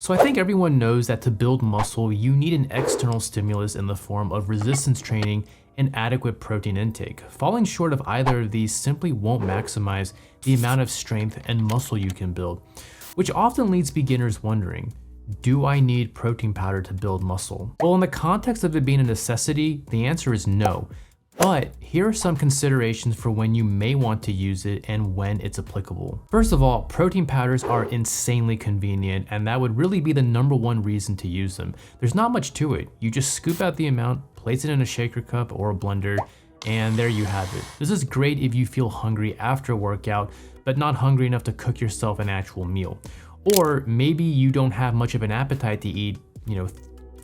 So I think everyone knows that to build muscle, you need an external stimulus in the form of resistance training and adequate protein intake. Falling short of either of these simply won't maximize the amount of strength and muscle you can build, which often leads beginners wondering, do I need protein powder to build muscle? Well, in the context of it being a necessity, the answer is no. But here are some considerations for when you may want to use it and when it's applicable. First of all, protein powders are insanely convenient, and that would really be the #1 reason to use them. There's not much to it. You just scoop out the amount, place it in a shaker cup or a blender, and there you have it. This is great if you feel hungry after a workout, but not hungry enough to cook yourself an actual meal. Or maybe you don't have much of an appetite to eat,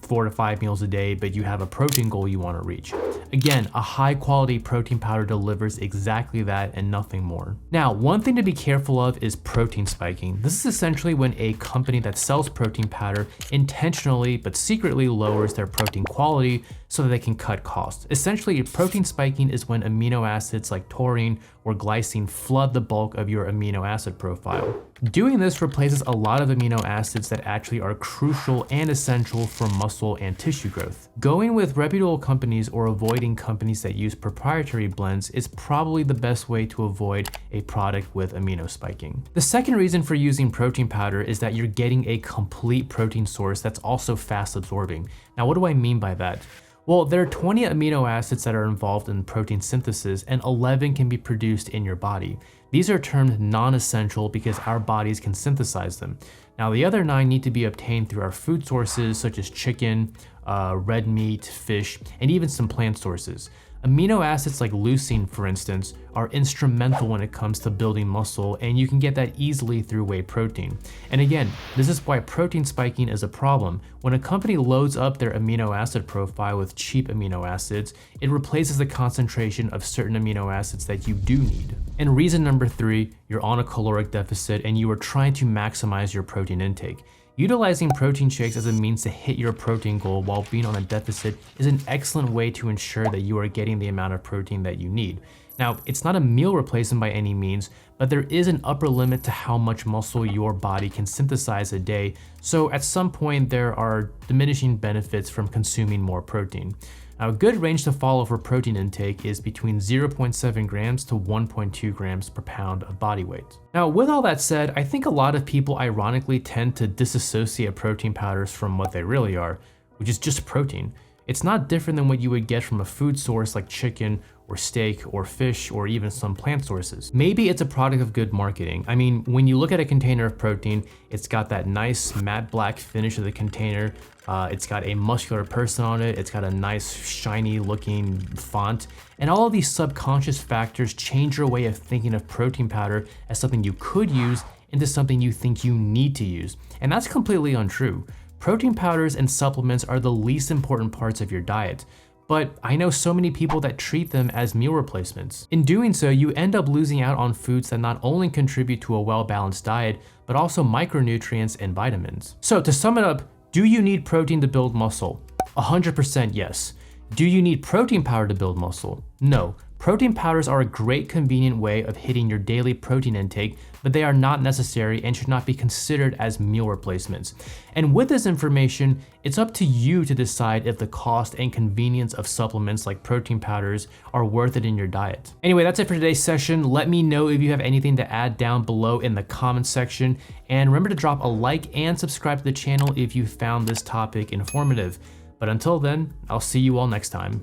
4 to 5 meals a day, but you have a protein goal you want to reach. Again, a high quality protein powder delivers exactly that and nothing more. Now, one thing to be careful of is protein spiking. This is essentially when a company that sells protein powder intentionally but secretly lowers their protein quality so that they can cut costs. Essentially, protein spiking is when amino acids like taurine or glycine flood the bulk of your amino acid profile. Doing this replaces a lot of amino acids that actually are crucial and essential for muscle and tissue growth. Going with reputable companies or avoiding companies that use proprietary blends is probably the best way to avoid a product with amino spiking. The second reason for using protein powder is that you're getting a complete protein source that's also fast absorbing. Now, what do I mean by that? Well, there are 20 amino acids that are involved in protein synthesis, and 11 can be produced in your body. These are termed non-essential because our bodies can synthesize them. Now, the other 9 need to be obtained through our food sources such as chicken, red meat, fish, and even some plant sources. Amino acids like leucine, for instance, are instrumental when it comes to building muscle, and you can get that easily through whey protein. And again, this is why protein spiking is a problem. When a company loads up their amino acid profile with cheap amino acids, it replaces the concentration of certain amino acids that you do need. And reason number 3, you're on a caloric deficit and you are trying to maximize your protein intake. Utilizing protein shakes as a means to hit your protein goal while being on a deficit is an excellent way to ensure that you are getting the amount of protein that you need. Now, it's not a meal replacement by any means, but there is an upper limit to how much muscle your body can synthesize a day, so at some point there are diminishing benefits from consuming more protein. Now, a good range to follow for protein intake is between 0.7 grams to 1.2 grams per pound of body weight. Now, with all that said, I think a lot of people ironically tend to disassociate protein powders from what they really are, which is just protein. It's not different than what you would get from a food source like chicken or steak or fish or even some plant sources. Maybe it's a product of good marketing. I mean, when you look at a container of protein, it's got that nice matte black finish of the container. It's got a muscular person on it. It's got a nice shiny looking font. And all of these subconscious factors change your way of thinking of protein powder as something you could use into something you think you need to use. And that's completely untrue. Protein powders and supplements are the least important parts of your diet, but I know so many people that treat them as meal replacements. In doing so, you end up losing out on foods that not only contribute to a well-balanced diet, but also micronutrients and vitamins. So to sum it up, do you need protein to build muscle? 100% yes. Do you need protein powder to build muscle? No. Protein powders are a great convenient way of hitting your daily protein intake, but they are not necessary and should not be considered as meal replacements. And with this information, it's up to you to decide if the cost and convenience of supplements like protein powders are worth it in your diet. Anyway, that's it for today's session. Let me know if you have anything to add down below in the comments section. And remember to drop a like and subscribe to the channel if you found this topic informative. But until then, I'll see you all next time.